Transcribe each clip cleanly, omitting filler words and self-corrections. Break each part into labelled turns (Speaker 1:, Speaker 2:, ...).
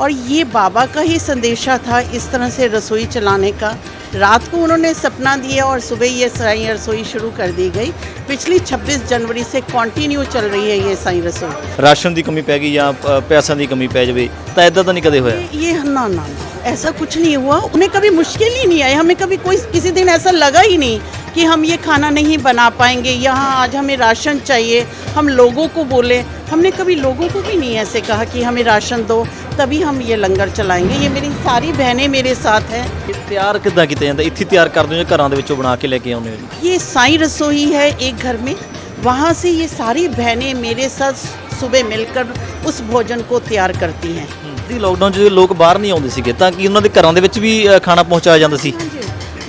Speaker 1: और ये बाबा का ही संदेशा था इस तरह से रसोई चलाने का। रात को उन्होंने सपना दिया और सुबह ये साईं रसोई शुरू कर दी गई। पिछली 26 जनवरी से कंटिन्यू चल रही है ये साईं रसोई।
Speaker 2: राशन की कमी पै गई या पैसों की कमी पै जाए तो इदा तो नहीं कदे होया?
Speaker 1: ये ना ना ऐसा कुछ नहीं हुआ। उन्हें कभी मुश्किल ही नहीं आई। हमें कभी कोई किसी दिन ऐसा लगा ही नहीं कि हम ये खाना नहीं बना पाएंगे, यहाँ आज हमें राशन चाहिए, हम लोगों को बोले। हमने कभी लोगों को भी नहीं ऐसे कहा कि हमें राशन दो तभी हम ये लंगर चलाएंगे। ये मेरी सारी बहनें मेरे साथ हैं।
Speaker 2: तैयार किद्दां कीता जांदा? इत्थे तैयार करदे हो घरां दे विचों बना के लेके आउंदे हो?
Speaker 1: ये साईं रसोई है एक घर में, वहाँ से ये सारी बहनें मेरे साथ सुबह मिलकर उस भोजन को तैयार करती हैं।
Speaker 2: लॉकडाउन जो लोग बाहर नहीं आते थे ताकि उन्होंने घरों के भी खाना पहुँचाया जाता सी।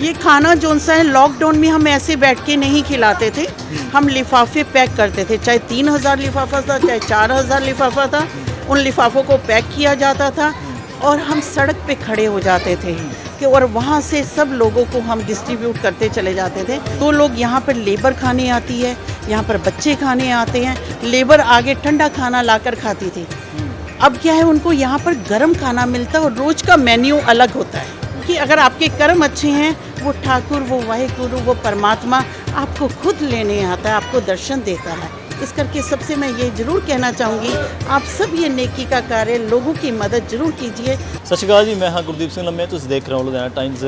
Speaker 1: ये खाना जो सा है लॉकडाउन में हम ऐसे बैठ के नहीं खिलाते थे, हम लिफाफे पैक करते थे। चाहे 3000 लिफाफा था, चाहे 4000 लिफाफा था, उन लिफाफों को पैक किया जाता था और हम सड़क पे खड़े हो जाते थे कि और वहाँ से सब लोगों को हम डिस्ट्रीब्यूट करते चले जाते थे। तो लोग यहाँ पर लेबर खाने आती है, यहाँ पर बच्चे खाने आते हैं। लेबर आगे ठंडा खाना लाकर खाती थी, अब क्या है उनको यहाँ पर गर्म खाना मिलता है और रोज का मेन्यू अलग होता है कि अगर आपके कर्म अच्छे हैं वो ठाकुर, वो वाहिगुरु, वो परमात्मा आपको खुद लेने आता है, आपको दर्शन देता है। इस करके सबसे मैं ये जरूर कहना चाहूँगी, आप सब ये नेकी का कार्य, लोगों की मदद जरूर कीजिए।
Speaker 2: सत श्री अकाल जी, मैं हाँ गुरदीप सिंह लम्मे, तुसीं देख रहे हो लुधियाना टाइम्स।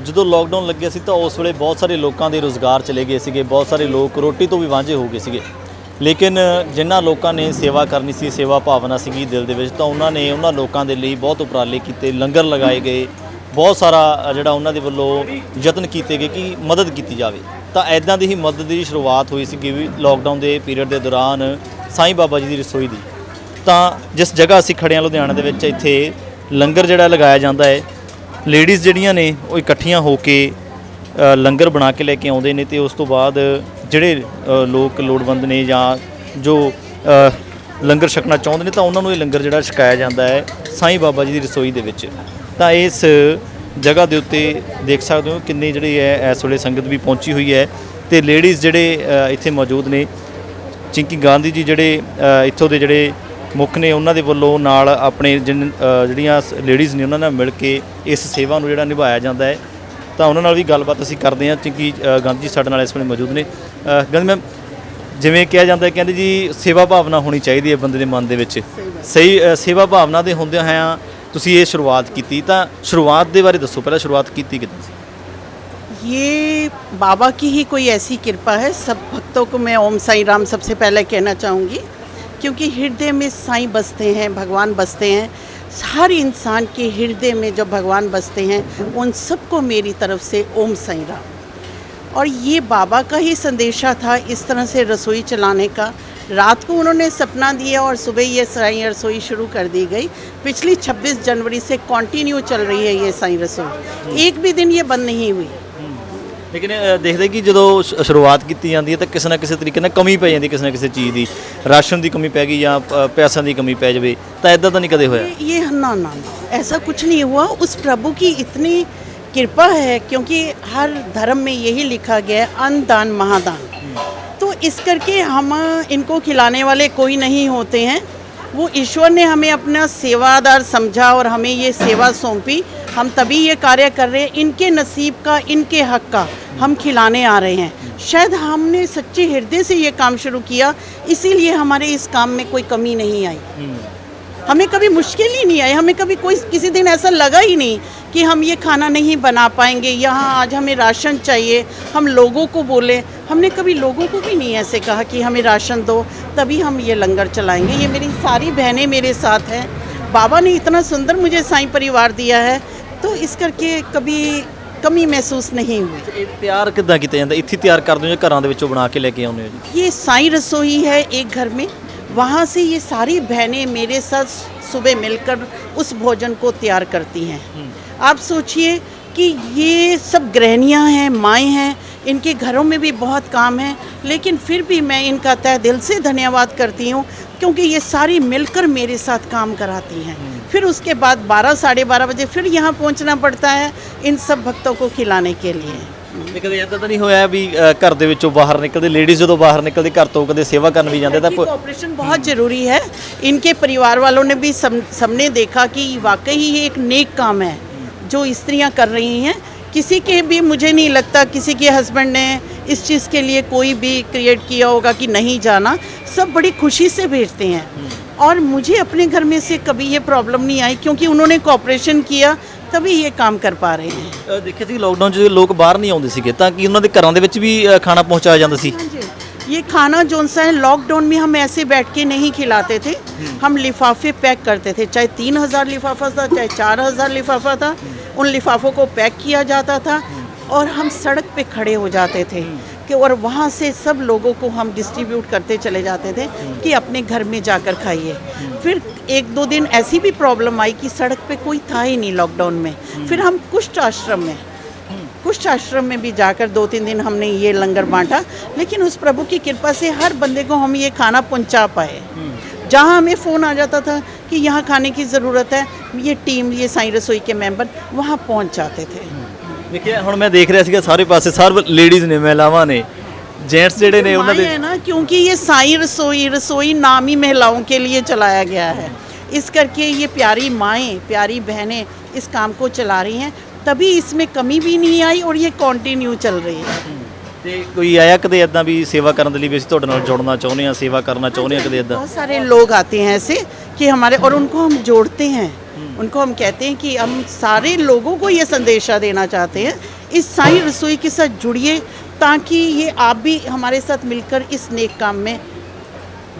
Speaker 2: जो लॉकडाउन लगे सी तो उस वे बहुत सारे लोगों के रोज़गार चले गए थे, बहुत सारे लोग रोटी तो भी वांझे हो गए थे। लेकिन जिन्होंने लोगों ने सेवा करनी सी, सेवा भावना सी दिल दे विच, तो उन्होंने उन्होंने लोगों के लिए बहुत उपराले किए, लंगर लगाए गए, बहुत सारा जिहड़ा उन्होंने वालों यतन किए गए कि मदद की जाए। तो ऐदां दी ही मदद की शुरुआत हुई सी भी लॉकडाउन के पीरियड के दौरान साईं बाबा जी की रसोई की। तो जिस जगह असीं खड़े लुधियाना दे विच इत्थे लंगर जिहड़ा लगाया जाता है, लेडीज़ जिहड़ियां ने वो इकट्ठियां होके लंगर बना के लैके आउंदे ने ते उस तो बाद जिहड़े लोग लोड़वंद ने या जो लंगर छकना चाहुंदे ने तो उन्होंने ये लंगर जिहड़ा छकाया जाता है साईं बाबा जी की रसोई दे विच। तो इस जगह के उत्ते देख सकते हो किन्नी जिहड़ी है इस वेले संगत भी पहुंची हुई है। तो लेडीज़ जिहड़े इत्थे मौजूद ने, चिंकी गांधी जी जिहड़े इत्थों दे जिहड़े मुख ने उन्होंने वालों नाल अपने जिहड़ियां लेडीज़ ने उन्होंने मिल के इस सेवा नूं जिहड़ा निभाया जाता है। तो उन्होंने भी गलबात असीं करते हैं। चिंकी गांधी जी साडे नाल इस वेले मौजूद ने। गांधी मैम, जिवें कहा जाता है कहते जी सेवा भावना होनी चाहिए है बंदे के मन के विच, सही सेवा भावना के होंदे होया तुसीं ये शुरुआत की, तो शुरुआत के बारे दसो, पहले शुरुआत की किदां सी?
Speaker 1: ये बाबा की ही कोई ऐसी कृपा है। सब भक्तों को मैं ओम साईं राम सबसे पहले कहना चाहूँगी, क्योंकि हृदय में साईं बसते हैं, भगवान बसते हैं। हर इंसान के हृदय में जब भगवान बसते हैं उन सबको मेरी तरफ से ओम साईं राम। और ये बाबा का ही संदेशा था इस तरह से रसोई चलाने का। रात को उन्होंने सपना दिया और सुबह ये साईं रसोई शुरू कर दी गई। पिछली 26 जनवरी से कंटिन्यू चल रही है ये साईं रसोई, एक भी दिन ये बंद नहीं हुई।
Speaker 2: लेकिन देखते कि जो शुरुआत की जाती है तो किसी ना किसी तरीके कमी पै जाती, किसी ना किसी चीज़ की, राशन की कमी पै गई या पैसों की कमी पै जाए तो इदा तो नहीं कदे होया?
Speaker 1: ये ना ना ऐसा कुछ नहीं हुआ। उस प्रभु की इतनी कृपा है, क्योंकि हर धर्म में यही लिखा गया है, अन्न दान महादान। तो इस करके हम इनको खिलाने वाले कोई नहीं होते हैं, वो ईश्वर ने हमें अपना सेवादार समझा और हमें ये सेवा सौंपी। हम तभी ये कार्य कर रहे हैं, इनके नसीब का, इनके हक का हम खिलाने आ रहे हैं। शायद हमने सच्चे हृदय से ये काम शुरू किया, इसीलिए हमारे इस काम में कोई कमी नहीं आई। हमें कभी मुश्किल ही नहीं आई। हमें कभी कोई किसी दिन ऐसा लगा ही नहीं कि हम ये खाना नहीं बना पाएंगे, यहाँ आज हमें राशन चाहिए, हम लोगों को बोले। हमने कभी लोगों को भी नहीं ऐसे कहा कि हमें राशन दो तभी हम ये लंगर चलाएंगे। ये मेरी सारी बहनें मेरे साथ हैं। बाबा ने इतना सुंदर मुझे साईं परिवार दिया है, तो इस करके कभी कमी महसूस नहीं हुई।
Speaker 2: तैयार किद्दां कीता जांदा? इत्थे तैयार करदे हो घरां दे विचों बना के लेके आउंदे हो जी?
Speaker 1: ये साईं रसोई है एक घर में, वहाँ से ये सारी बहनें मेरे साथ सुबह मिलकर उस भोजन को तैयार करती हैं। आप सोचिए कि ये सब गृहिणियाँ हैं, माएँ हैं, इनके घरों में भी बहुत काम है, लेकिन फिर भी मैं इनका तहे दिल से धन्यवाद करती हूँ, क्योंकि ये सारी मिलकर मेरे साथ काम कराती हैं। फिर उसके बाद 12 साढ़े 12 बजे फिर यहाँ पहुँचना पड़ता है इन सब भक्तों को खिलाने के लिए।
Speaker 2: कदे इदां तो नहीं होया भी घर दे विचों बाहर निकलदे लेडीज़ जो बाहर निकलदे घर तो कदे सेवा करन भी जांदे?
Speaker 1: कोऑपरेशन बहुत ज़रूरी है। इनके परिवार वालों ने भी सबने देखा कि वाकई ये एक नेक काम है जो स्त्रियां कर रही हैं। किसी के भी, मुझे नहीं लगता किसी के हस्बैंड ने इस चीज़ के लिए कोई भी क्रिएट किया होगा कि नहीं जाना। सब बड़ी खुशी से भेजते हैं और मुझे अपने घर में से कभी ये प्रॉब्लम नहीं आई क्योंकि उन्होंने कोऑपरेशन किया तभी ये काम कर पा रहे हैं।
Speaker 2: ਦੇਖਿਆ ਸੀ ਲੋਕਡਾਊਨ 'ਚ ਲੋਕ ਬਾਹਰ ਨਹੀਂ ਆਉਂਦੇ ਸੀਗੇ ਤਾਂ ਕਿ ਉਹਨਾਂ ਦੇ ਘਰਾਂ ਦੇ ਵਿੱਚ ਵੀ ਖਾਣਾ ਪਹੁੰਚਾਇਆ ਜਾਂਦਾ ਸੀ।
Speaker 1: हाँ जी, ये खाना जोन सा है लॉकडाउन में हम ऐसे बैठ के नहीं खिलाते थे, हम लिफाफे पैक करते थे, चाहे 3000 लिफाफा था चाहे 4000 लिफाफा था, उन लिफाफों को पैक किया जाता था और हम सड़क पे खड़े हो जाते थे कि और वहाँ से सब लोगों को हम डिस्ट्रीब्यूट करते चले जाते थे कि अपने घर में जाकर खाइए। फिर 1-2 दिन ऐसी भी प्रॉब्लम आई कि सड़क पे कोई था ही नहीं लॉकडाउन में, फिर हम कुष्ठ आश्रम में भी जाकर 2-3 दिन हमने ये लंगर बांटा, लेकिन उस प्रभु की कृपा से हर बंदे को हम ये खाना पहुंचा पाए। जहाँ हमें फ़ोन आ जाता था कि यहाँ खाने की ज़रूरत है, ये टीम, ये साईं रसोई के मेंबर वहाँ पहुँच जाते थे।
Speaker 2: देखिए ਹੁਣ मैं देख रहा ਸੀਗਾ ਸਾਰੇ ਪਾਸੇ सब ਲੇਡੀਜ਼ ਨੇ, ਮਹਿਲਾਵਾਂ ਨੇ, जेंट्स ਜਿਹੜੇ ਨੇ ਉਹਨਾਂ ਦੇ
Speaker 1: है ना, क्योंकि ये साईं रसोई नाम ही महिलाओं के लिए चलाया गया है, इस करके ये प्यारी माएँ, प्यारी बहनें इस काम को चला रही हैं, तभी इसमें कमी भी नहीं आई और ये कंटिन्यू चल रही है।
Speaker 2: ਤੇ ਕੋਈ ਆਇਆ ਕਦੇ ਇਦਾਂ ਵੀ ਸੇਵਾ ਕਰਨ ਦੇ ਲਈ ਵੀ ਅਸੀਂ ਤੁਹਾਡੇ ਨਾਲ ਜੁੜਨਾ ਚਾਹੁੰਦੇ ਹਾਂ, ਸੇਵਾ ਕਰਨਾ ਚਾਹੁੰਦੇ ਹਾਂ ਕਦੇ ਇਦਾਂ?
Speaker 1: बहुत सारे लोग आते हैं ऐसे कि हमारे, और उनको हम जोड़ते हैं, उनको हम कहते हैं कि हम सारे लोगों को ये संदेशा देना चाहते हैं, इस साईं रसोई के साथ जुड़िए ताकि ये आप भी हमारे साथ मिलकर इस नेक काम में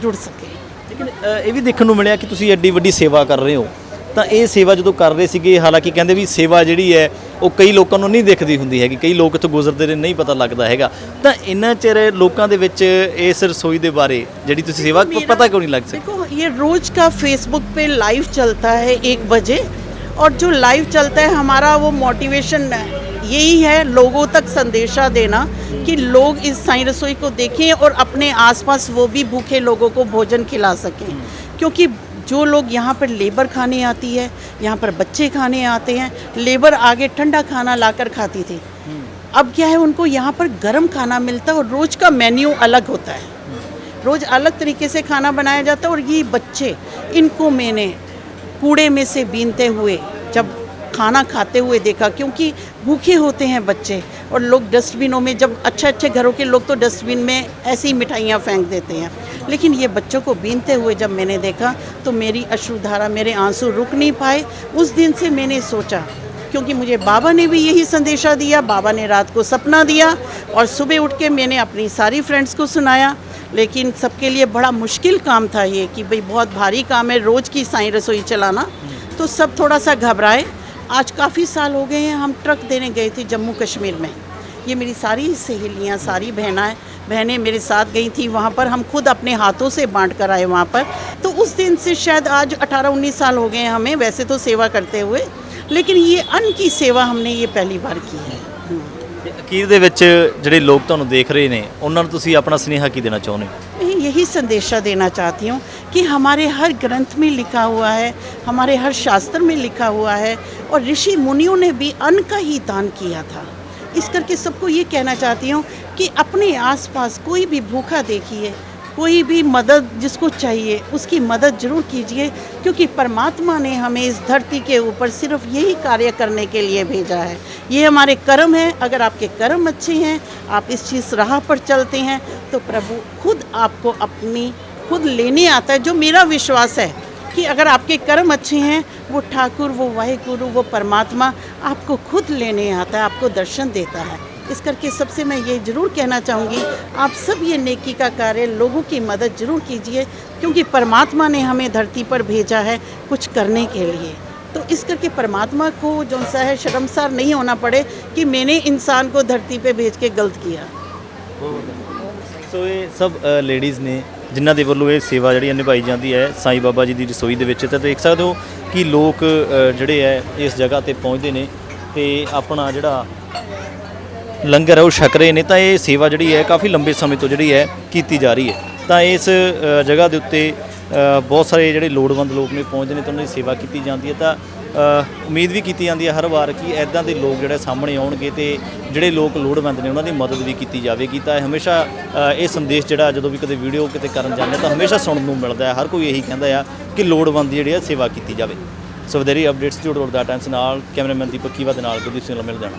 Speaker 1: जुड़ सके।
Speaker 2: ਲੇਕਿਨ ਇਹ ਵੀ ਦੇਖਣ ਨੂੰ ਮਿਲਿਆ ਕਿ ਤੁਸੀਂ ਐਡੀ ਵੱਡੀ ਸੇਵਾ ਕਰ ਰਹੇ ਹੋ, ਤਾਂ ਇਹ ਸੇਵਾ ਜਦੋਂ ਕਰ ਰਹੇ ਸੀਗੇ, ਹਾਲਾਂਕਿ ਕਹਿੰਦੇ ਵੀ ਸੇਵਾ ਜਿਹੜੀ ਹੈ ਉਹ ਕਈ ਲੋਕਾਂ ਨੂੰ ਨਹੀਂ ਦਿਖਦੀ ਹੁੰਦੀ ਹੈਗੀ, ਕਈ ਲੋਕ ਇੱਥੋਂ ਗੁਜ਼ਰਦੇ ਨੇ, ਨਹੀਂ ਪਤਾ ਲੱਗਦਾ ਹੈਗਾ, ਤਾਂ ਇੰਨਾ ਚਿਰ ਲੋਕਾਂ ਦੇ ਵਿੱਚ ਇਸ ਰਸੋਈ ਦੇ ਬਾਰੇ ਜਿਹੜੀ ਤੁਸੀਂ ਸੇਵਾ ਪਤਾ क्यों नहीं लग सकती?
Speaker 1: देखो, ये रोज का फेसबुक पे लाइव चलता है 1 बजे, और जो लाइव चलता है हमारा वो मोटिवेशन यही है, लोगों तक संदेशा देना कि लोग इस साईं रसोई को देखें और अपने आसपास वो भी भूखे लोगों को भोजन खिला सकें। क्योंकि जो लोग यहाँ पर लेबर खाने आती है, यहाँ पर बच्चे खाने आते हैं, लेबर आगे ठंडा खाना लाकर खाती थी, अब क्या है उनको यहाँ पर गर्म खाना मिलता है और रोज़ का मेन्यू अलग होता है, रोज़ अलग तरीके से खाना बनाया जाता है। और ये बच्चे, इनको मैंने कूड़े में से बीनते हुए जब खाना खाते हुए देखा, क्योंकि भूखे होते हैं बच्चे और लोग डस्टबिनों में, जब अच्छे घरों के लोग तो डस्टबिन में ऐसी मिठाइयाँ फेंक देते हैं, लेकिन ये बच्चों को बीनते हुए जब मैंने देखा तो मेरी अश्रुधारा, मेरे आंसू रुक नहीं पाए। उस दिन से मैंने सोचा, क्योंकि मुझे बाबा ने भी यही संदेशा दिया, बाबा ने रात को सपना दिया और सुबह उठ के मैंने अपनी सारी फ्रेंड्स को सुनाया, लेकिन सबके लिए बड़ा मुश्किल काम था ये कि भाई बहुत भारी काम है रोज़ की साईं रसोई चलाना, तो सब थोड़ा सा घबराए। आज काफ़ी साल हो गए हैं, हम ट्रक देने गए थे जम्मू कश्मीर में, ये मेरी सारी सहेलियाँ, सारी बहनें मेरे साथ गई थी, वहाँ पर हम खुद अपने हाथों से बांट कर आए वहाँ पर। तो उस दिन से शायद आज 18-19 साल हो गए हैं हमें वैसे तो सेवा करते हुए, लेकिन ये अन्न की सेवा हमने ये पहली बार की है।
Speaker 2: ਅਖੀਰ ਦੇ ਵਿੱਚ ਜਿਹੜੇ ਲੋਕ ਤੁਹਾਨੂੰ ਦੇਖ ਰਹੇ ਨੇ ਉਹਨਾਂ ਨੂੰ ਤੁਸੀਂ ਆਪਣਾ ਸੁਨੇਹਾ ਕੀ ਦੇਣਾ ਚਾਹੁੰਦੇ ਹੋ?
Speaker 1: मैं यही संदेशा देना चाहती हूँ कि हमारे हर ग्रंथ में लिखा हुआ है, हमारे हर शास्त्र में लिखा हुआ है, और ऋषि मुनियों ने भी अन्न का ही दान किया था। इस करके सबको ये कहना चाहती हूँ कि अपने आसपास कोई भी भूखा देखिए, कोई भी मदद जिसको चाहिए उसकी मदद ज़रूर कीजिए, क्योंकि परमात्मा ने हमें इस धरती के ऊपर सिर्फ यही कार्य करने के लिए भेजा है। ये हमारे कर्म हैं, अगर आपके कर्म अच्छे हैं, आप इस चीज़ राह पर चलते हैं, तो प्रभु खुद आपको अपनी खुद लेने आता है। जो मेरा विश्वास है कि अगर आपके कर्म अच्छे हैं, वो ठाकुर, वो वाहिगुरु, वो परमात्मा आपको खुद लेने आता है, आपको दर्शन देता है। इस करके सबसे मैं ये ज़रूर कहना चाहूँगी, आप सब ये नेकी का कार्य, लोगों की मदद ज़रूर कीजिए, क्योंकि परमात्मा ने हमें धरती पर भेजा है कुछ करने के लिए। तो इस करके परमात्मा को जो सा है शर्मसार नहीं होना पड़े कि मैंने इंसान को धरती पे भेज के गलत किया।
Speaker 2: ਸੋ ਇਹ ਸਭ ਲੇਡੀਜ਼ ਨੇ ਜਿਨ੍ਹਾਂ ਦੇ ਵੱਲੋਂ ਇਹ ਸੇਵਾ ਜਿਹੜੀ ਨਿਭਾਈ ਜਾਂਦੀ ਹੈ ਸਾਈਂ ਬਾਬਾ ਜੀ ਦੀ ਰਸੋਈ ਦੇ ਵਿੱਚ। ਤਾਂ ਦੇਖ ਸਕਦੇ ਹੋ ਕਿ ਲੋਕ ਜਿਹੜੇ ਹੈ ਇਸ ਜਗ੍ਹਾ ਤੇ ਪਹੁੰਚਦੇ ਨੇ ਤੇ ਆਪਣਾ ਜਿਹੜਾ ਲੰਗਰ ਹੈ ਉਹ ਛਕ ਰਹੇ ਨੇ। ਤਾਂ ਇਹ ਸੇਵਾ ਜਿਹੜੀ ਹੈ ਕਾਫੀ ਲੰਬੇ ਸਮੇਂ ਤੋਂ ਜਿਹੜੀ ਹੈ ਕੀਤੀ ਜਾ ਰਹੀ ਹੈ। ਤਾਂ ਇਸ ਜਗ੍ਹਾ ਦੇ ਉੱਤੇ ਬਹੁਤ ਸਾਰੇ ਜਿਹੜੇ ਲੋੜਵੰਦ ਲੋਕ ਨੇ ਪਹੁੰਚਦੇ ਨੇ ਤਾਂ ਉਹਨਾਂ ਦੀ ਸੇਵਾ ਕੀਤੀ ਜਾਂਦੀ ਹੈ। ਤਾਂ ਉਮੀਦ ਵੀ ਕੀਤੀ ਜਾਂਦੀ ਹੈ ਹਰ ਵਾਰ ਕਿ ਇੱਦਾਂ ਦੇ ਲੋਕ ਜਿਹੜੇ ਸਾਹਮਣੇ ਆਉਣਗੇ ਤੇ ਜਿਹੜੇ ਲੋਕ ਲੋੜਵੰਦ ਨੇ ਉਹਨਾਂ ਦੀ ਮਦਦ ਵੀ ਕੀਤੀ ਜਾਵੇਗੀ। ਤਾਂ ਹਮੇਸ਼ਾ ਇਹ ਸੰਦੇਸ਼ ਜਿਹੜਾ ਜਦੋਂ ਵੀ ਕਦੇ ਵੀਡੀਓ ਕਿਤੇ ਕਰਨ ਜਾਂਦੇ ਤਾਂ ਹਮੇਸ਼ਾ ਸੁਣਨ ਨੂੰ ਮਿਲਦਾ ਹੈ। ਹਰ ਕੋਈ ਇਹੀ ਕਹਿੰਦਾ ਆ ਕਿ ਲੋੜਵੰਦ ਦੀ ਜਿਹੜੀ ਆ ਸੇਵਾ ਕੀਤੀ ਜਾਵੇ। ਸੋ ਵਧੇਰੀ ਅਪਡੇਟਸ ਜੁੜ ਰੋਡ ਦਾ ਟਾਈਮਸ ਨਾਲ ਕੈਮਰਾਮੈਨ ਦੀਪਕ ਕੀਵਾ ਦੇ ਨਾਲ ਗੁਰਦੀਪ ਸਿੰਘ ਲੰਮੇ ਲੁਧਿਆਣਾ।